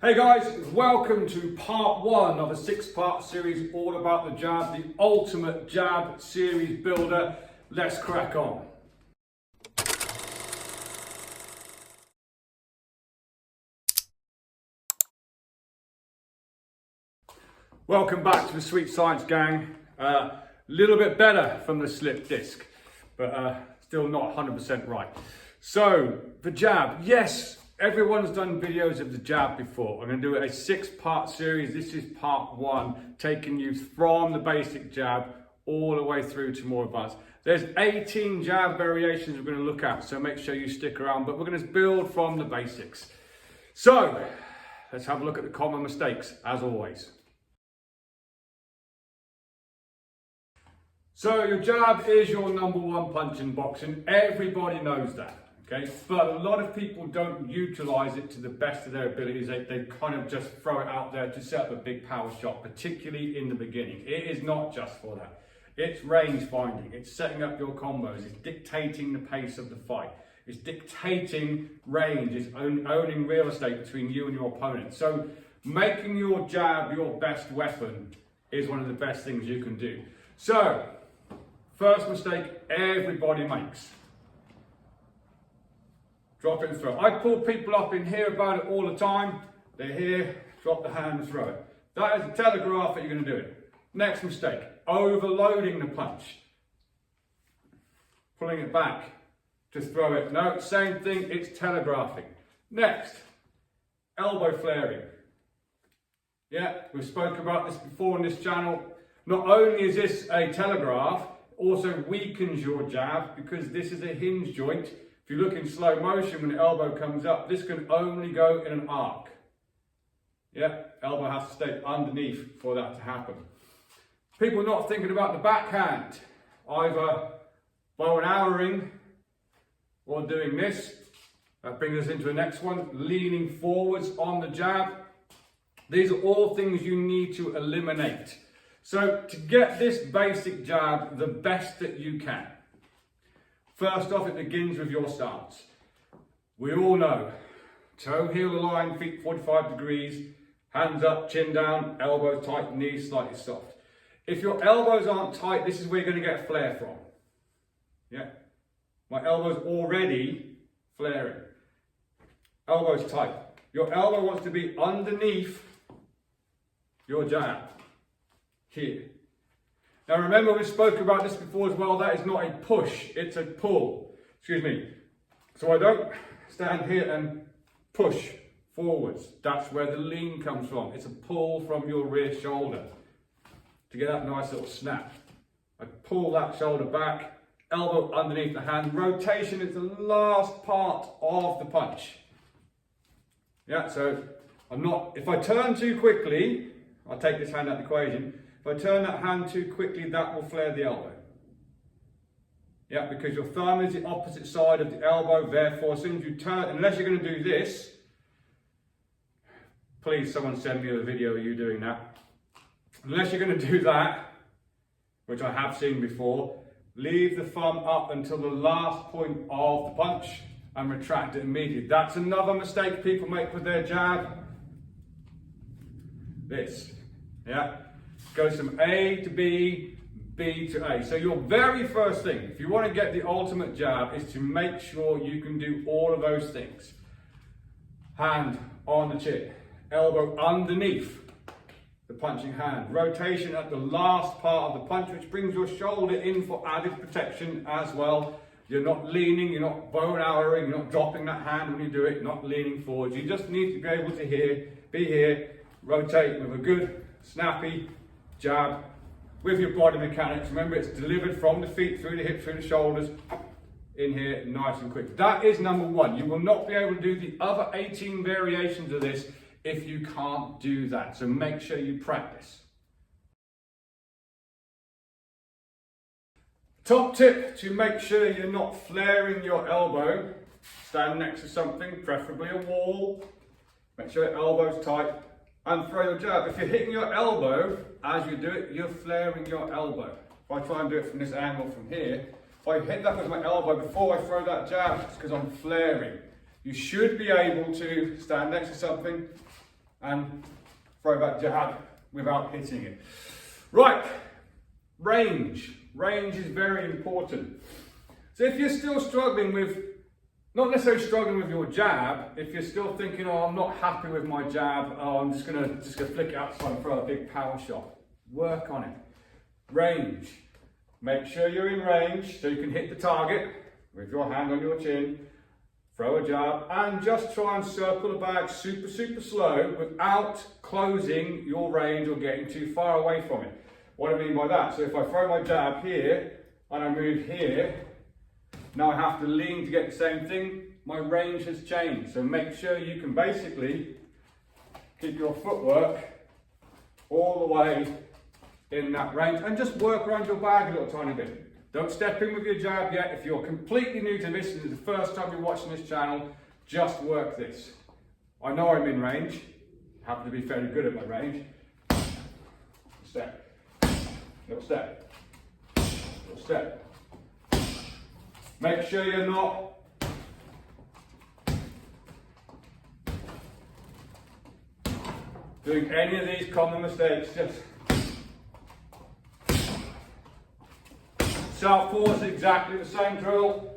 Hey guys, welcome to part one of a six-part series all about the jab, the ultimate jab series builder. Let's crack on. Welcome back to the Sweet Science gang. Little bit better from the slip disc, but still not 100% right. So, the jab, yes, everyone's done videos of the jab before. I'm going to do a six-part series. This is part one, taking you from the basic jab all the way through to more advanced. There's 18 jab variations we're going to look at, so make sure you stick around, but we're going to build from the basics. So, let's have a look at the common mistakes, as always. So your jab is your number one punch in boxing. Everybody knows that, okay? But a lot of people don't utilize it to the best of their abilities. They kind of just throw it out there to set up a big power shot, particularly in the beginning. It is not just for that. It's range finding, it's setting up your combos, it's dictating the pace of the fight. It's dictating range, it's owning real estate between you and your opponent. So making your jab your best weapon is one of the best things you can do. So, first mistake everybody makes. Drop it and throw it. I pull people up in here about it all the time. They're here, drop the hand and throw it. That is a telegraph that you're going to do it. Next mistake, overloading the punch. Pulling it back to throw it. No, same thing, it's telegraphing. Next, elbow flaring. Yeah, we've spoken about this before on this channel. Not only is this a telegraph, also weakens your jab because this is a hinge joint. If you look in slow motion when the elbow comes up, this can only go in an arc. Yeah, elbow has to stay underneath for that to happen. People not thinking about the backhand, either bow and arrowing or doing this. That brings us into the next one, leaning forwards on the jab. These are all things you need to eliminate. So to get this basic jab the best that you can, first off, it begins with your stance. We all know, toe heel aligned, feet 45 degrees, hands up, chin down, elbows tight, knees slightly soft. If your elbows aren't tight, this is where you're going to get flare from. Yeah, my elbow's already flaring. Elbows tight. Your elbow wants to be underneath your jab. Here. Now remember, we spoke about this before as well, that is not a push, it's a pull. Excuse me. So I don't stand here and push forwards. That's where the lean comes from. It's a pull from your rear shoulder to get that nice little snap. I pull that shoulder back, elbow underneath the hand. Rotation is the last part of the punch. Yeah, so if I turn too quickly, I'll take this hand out of the equation. If I turn that hand too quickly, that will flare the elbow. Yeah, because your thumb is the opposite side of the elbow, therefore as soon as you turn, unless you're going to do this, please someone send me a video of you doing that. Unless you're going to do that, which I have seen before, leave the thumb up until the last point of the punch and retract it immediately. That's another mistake people make with their jab. This, yeah. Goes from A to B, B to A. So your very first thing, if you want to get the ultimate jab, is to make sure you can do all of those things. Hand on the chin, elbow underneath the punching hand, rotation at the last part of the punch, which brings your shoulder in for added protection as well. You're not leaning, you're not bow and arrowing, you're not dropping that hand when you do it, you're not leaning forward. You just need to be able to be here, rotate with a good, snappy jab with your body mechanics. Remember, it's delivered from the feet through the hips, through the shoulders, in here, nice and quick. That is number one. You will not be able to do the other 18 variations of this if you can't do that. So make sure you practice. Top tip to make sure you're not flaring your elbow, stand next to something, preferably a wall. Make sure your elbow's tight. And throw your jab. If you're hitting your elbow as you do it, you're flaring your elbow. If I try and do it from this angle from here, if I hit that with my elbow before I throw that jab, it's because I'm flaring. You should be able to stand next to something, and throw that jab without hitting it. Right, range. Range is very important. So if you're still struggling with, not necessarily struggling with your jab, if you're still thinking, oh, I'm not happy with my jab, oh, I'm just gonna flick it outside and throw a big power shot. Work on it. Range. Make sure you're in range so you can hit the target with your hand on your chin. Throw a jab and just try and circle the bag super, super slow without closing your range or getting too far away from it. What I mean by that, so if I throw my jab here and I move here, now I have to lean to get the same thing, my range has changed. So make sure you can basically keep your footwork all the way in that range and just work around your bag a little tiny bit. Don't step in with your jab yet. If you're completely new to this and it's the first time you're watching this channel, just work this. I know I'm in range. I happen to be fairly good at my range. Step. Little step. Little step. Make sure you're not doing any of these common mistakes. Just southpaw is exactly the same drill.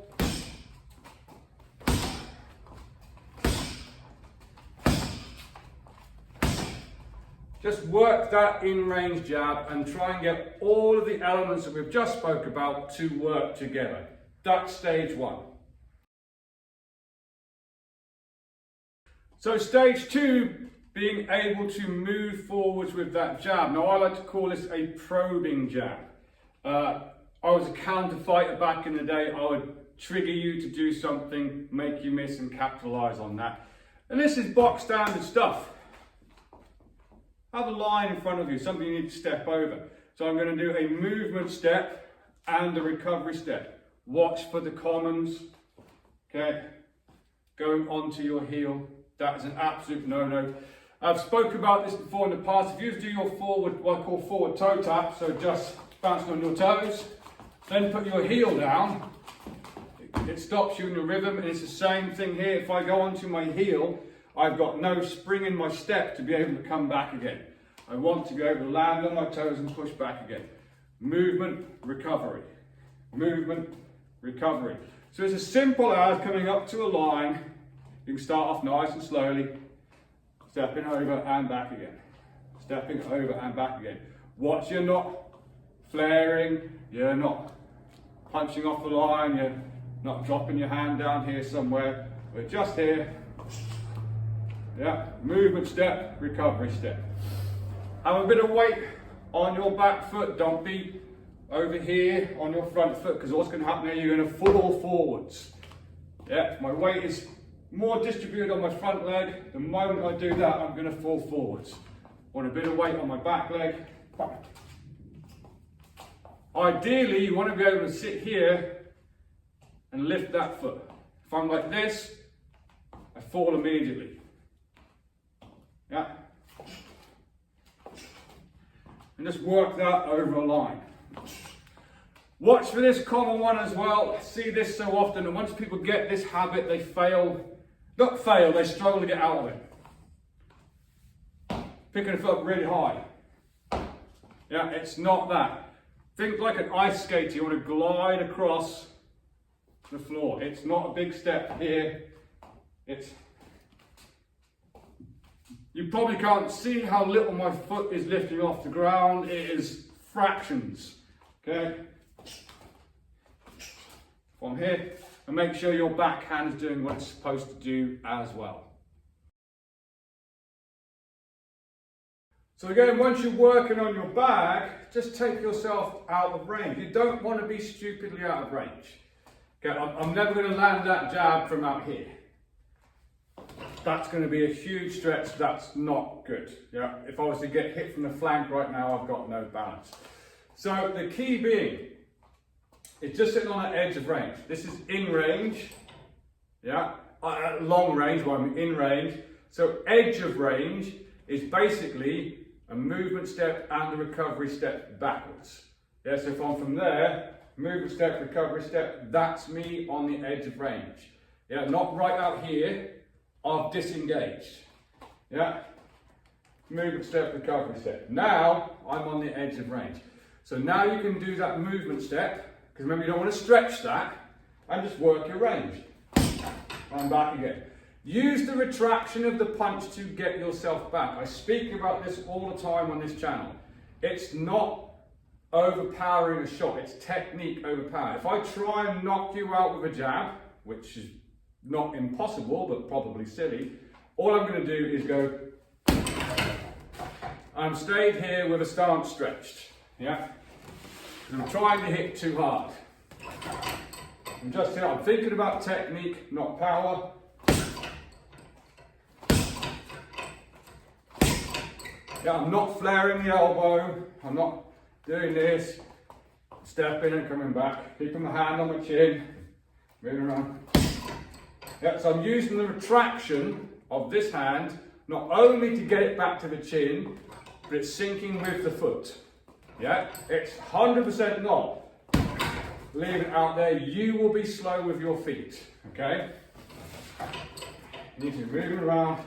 Just work that in-range jab and try and get all of the elements that we've just spoke about to work together. That's stage one. So stage two, being able to move forwards with that jab. Now I like to call this a probing jab. I was a counter fighter back in the day. I would trigger you to do something, make you miss and capitalize on that. And this is box standard stuff. Have a line in front of you, something you need to step over. So I'm going to do a movement step and a recovery step. Watch for the commons, okay? Going onto your heel, that is an absolute no-no. I've spoken about this before in the past. If you do your forward, what I call forward toe tap, so just bouncing on your toes, then put your heel down, it stops you in your rhythm, and it's the same thing here. If I go onto my heel, I've got no spring in my step to be able to come back again. I want to be able to land on my toes and push back again. Movement, recovery. Movement, recovery. So it's as simple as coming up to a line. You can start off nice and slowly, stepping over and back again. Stepping over and back again. Watch you're not flaring, you're not punching off the line, you're not dropping your hand down here somewhere. We're just here. Yeah, movement step, recovery step. Have a bit of weight on your back foot. Don't be over here on your front foot, because what's going to happen here, you're going to fall forwards. Yeah, my weight is more distributed on my front leg. The moment I do that, I'm going to fall forwards. Want a bit of weight on my back leg. Ideally, you want to be able to sit here and lift that foot. If I'm like this, I fall immediately. Yeah. And just work that over a line. Watch for this common one as well. I see this so often, and once people get this habit, they they struggle to get out of it. Picking the foot up really high. Yeah, it's not that. Think like an ice skater. You want to glide across the floor. It's not a big step here. You probably can't see how little my foot is lifting off the ground. It is fractions. Okay? From here, and make sure your backhand is doing what it's supposed to do as well. So again, once you're working on your bag, just take yourself out of range. You don't want to be stupidly out of range. Okay, I'm never going to land that jab from out here. That's going to be a huge stretch. That's not good. Yeah, if I was to get hit from the flank right now, I've got no balance. So the key being, it's just sitting on that edge of range. This is in range. Yeah, long range, well, I'm in range. So edge of range is basically a movement step and a recovery step backwards. Yeah, so if I'm from there, movement step, recovery step, that's me on the edge of range. Yeah, not right out here, I've disengaged. Yeah, movement step, recovery step. Now I'm on the edge of range. So now you can do that movement step, because remember you don't want to stretch that, and just work your range. And back again. Use the retraction of the punch to get yourself back. I speak about this all the time on this channel. It's not overpowering a shot, it's technique overpowered. If I try and knock you out with a jab, which is not impossible, but probably silly, all I'm going to do is go, I'm stayed here with a stance stretched, yeah? I'm trying to hit too hard. I'm just here, I'm thinking about technique, not power. Yeah, I'm not flaring the elbow, I'm not doing this, stepping and coming back, keeping my hand on my chin, moving around. Yeah, so I'm using the retraction of this hand, not only to get it back to the chin, but it's syncing with the foot. Yeah, it's 100% not. Leave it out there, you will be slow with your feet, okay? You need to be moving around.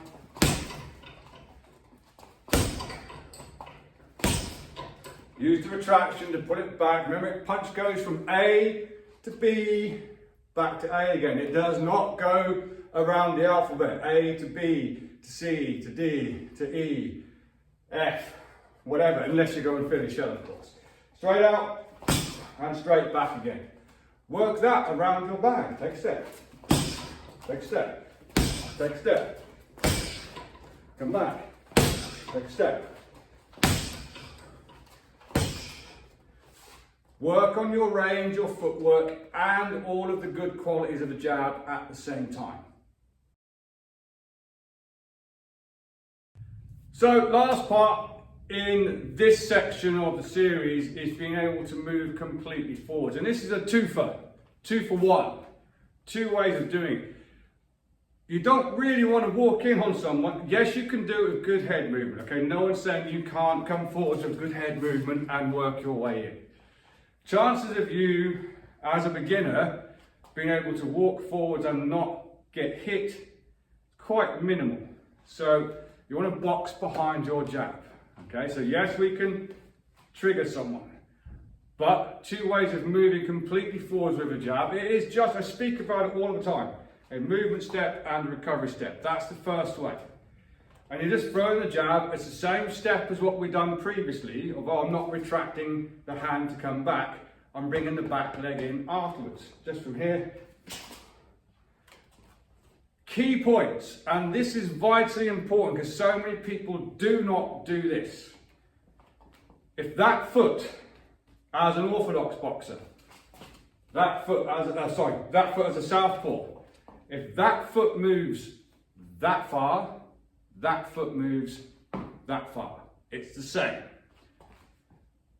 Use the retraction to put it back. Remember, punch goes from A to B, back to A again. It does not go around the alphabet. A to B, to C, to D, to E, F, whatever, unless you're going fairly shell, of course. Straight out and straight back again. Work that around your bag. Take a step. Take a step. Take a step. Come back. Take a step. Work on your range, your footwork, and all of the good qualities of the jab at the same time. So, last part in this section of the series is being able to move completely forwards. And this is a two for one. Two ways of doing it. You don't really want to walk in on someone. Yes, you can do it with good head movement. Okay, no one's saying you can't come forwards with good head movement and work your way in. Chances of you, as a beginner, being able to walk forwards and not get hit, quite minimal. So you want to box behind your jab. Okay, so yes, we can trigger someone, but two ways of moving completely forwards with a jab. It is just, I speak about it all the time, a movement step and a recovery step. That's the first way. And you're just throwing the jab. It's the same step as what we've done previously, although I'm not retracting the hand to come back. I'm bringing the back leg in afterwards, just from here. Key points, and this is vitally important because so many people do not do this. If that foot, as an orthodox boxer, that foot as a southpaw, if that foot moves that far, that foot moves that far. It's the same.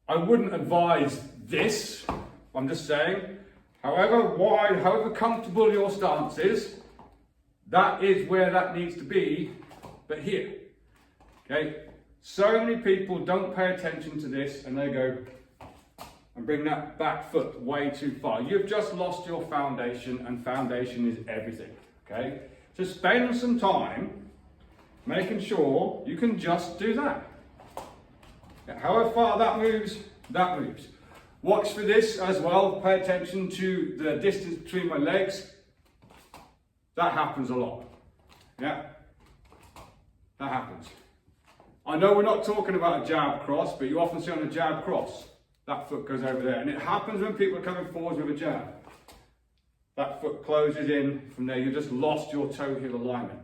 I wouldn't advise this, I'm just saying, however wide, however comfortable your stance is, that is where that needs to be, but here. Okay? So many people don't pay attention to this and they go and bring that back foot way too far. You've just lost your foundation, and foundation is everything. Okay? So spend some time making sure you can just do that. However far that moves, that moves. Watch for this as well. Pay attention to the distance between my legs. That happens a lot. Yeah? That happens. I know we're not talking about a jab cross, but you often see on a jab cross, that foot goes over there. And it happens when people are coming forward with a jab. That foot closes in from there. You've just lost your toe heel alignment.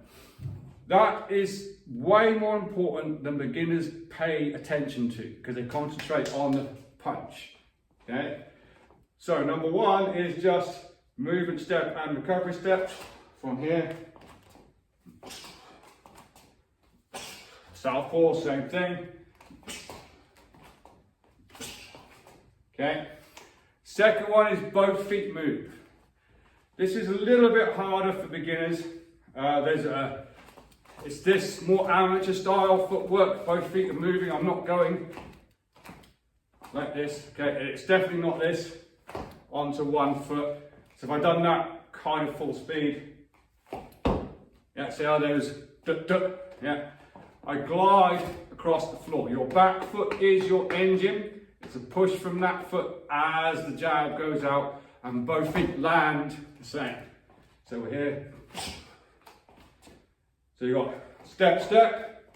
That is way more important than beginners pay attention to, because they concentrate on the punch. Okay? So number one is just movement step and recovery step from here. Southpaw, same thing. Okay? Second one is both feet move. This is a little bit harder for beginners. It's this more amateur style footwork. Both feet are moving. I'm not going like this. Okay, it's definitely not this onto one foot. So if I've done that kind of full speed, yeah, see how there's yeah, I glide across the floor. Your back foot is your engine. It's a push from that foot as the jab goes out, and both feet land the same. So we're here. So you've got step, step,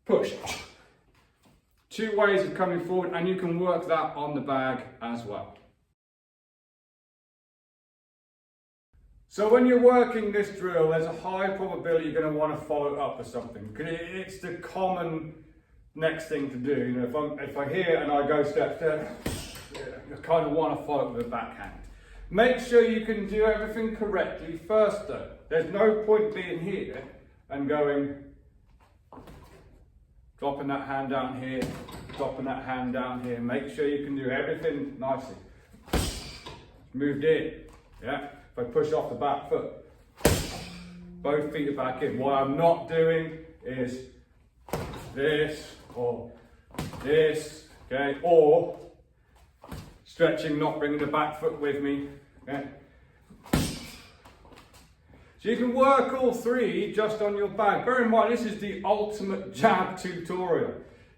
push. Two ways of coming forward, and you can work that on the bag as well. So when you're working this drill, there's a high probability you're going to want to follow it up with something, because it's the common next thing to do. You know, if I hear and I go step, step, I kind of want to follow it with a backhand. Make sure you can do everything correctly first though. There's no point being here and going, dropping that hand down here, dropping that hand down here. Make sure you can do everything nicely. Moved in, yeah. If I push off the back foot, both feet are back in. What I'm not doing is this or this, okay, or stretching, not bringing the back foot with me, okay. So you can work all three just on your bag. Bear in mind, this is the ultimate jab tutorial,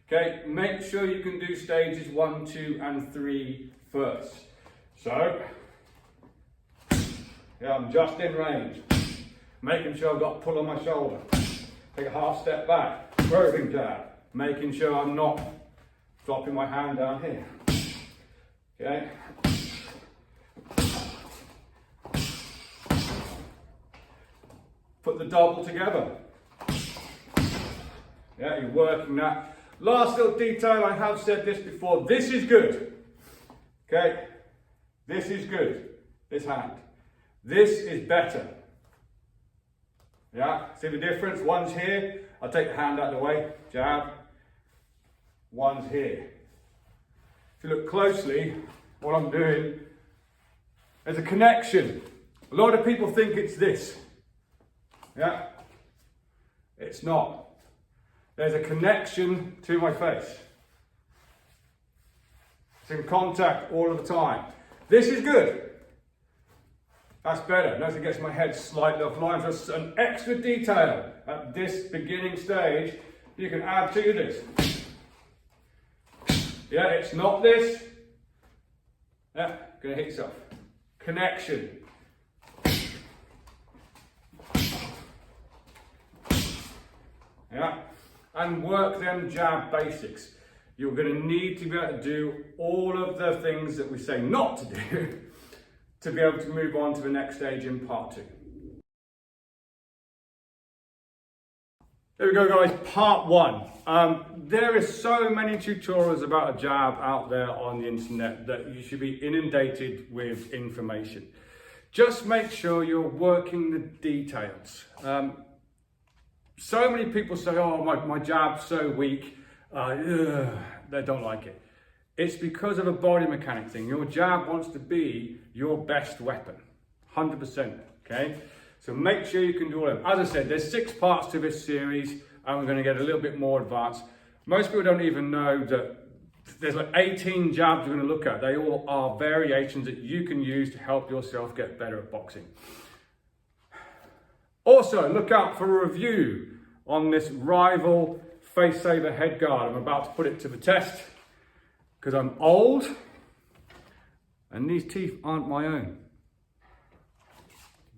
okay. Make sure you can do stages 1, 2, and 3 first. So, yeah, I'm just in range, making sure I've got pull on my shoulder. Take a half step back, curving jab, making sure I'm not dropping my hand down here. Okay. Put the double together. Yeah, you're working that. Last little detail, I have said this before, this is good. Okay, this is good, this hand. This is better. Yeah, see the difference? One's here, I'll take the hand out of the way, jab. One's here. If you look closely, what I'm doing, there's a connection. A lot of people think it's this. Yeah, it's not. There's a connection to my face. It's in contact all of the time. This is good. That's better. Notice it gets my head slightly offline. Just an extra detail at this beginning stage you can add to this. Yeah, it's not this. Yeah, gonna hit yourself. Connection. Yeah, and work them jab basics. You're going to need to be able to do all of the things that we say not to do to be able to move on to the next stage in part 2. There we go, guys, part 1. There is so many tutorials about a jab out there on the internet that you should be inundated with information. Just make sure you're working the details. So many people say, oh, my jab's so weak, they don't like it. It's because of a body mechanic thing. Your jab wants to be your best weapon, 100%, okay? So make sure you can do all of them. As I said, there's 6 parts to this series, and we're gonna get a little bit more advanced. Most people don't even know that there's like 18 jabs we're gonna look at. They all are variations that you can use to help yourself get better at boxing. Also, look out for a review on this Rival Face Saver head guard. I'm about to put it to the test because I'm old and these teeth aren't my own.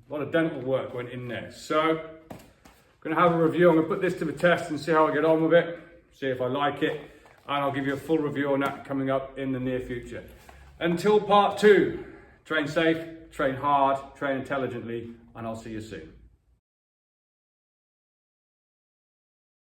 A lot of dental work went in there. So, I'm gonna have a review. I'm gonna put this to the test and see how I get on with it, see if I like it, and I'll give you a full review on that coming up in the near future. Until part 2, train safe, train hard, train intelligently, and I'll see you soon.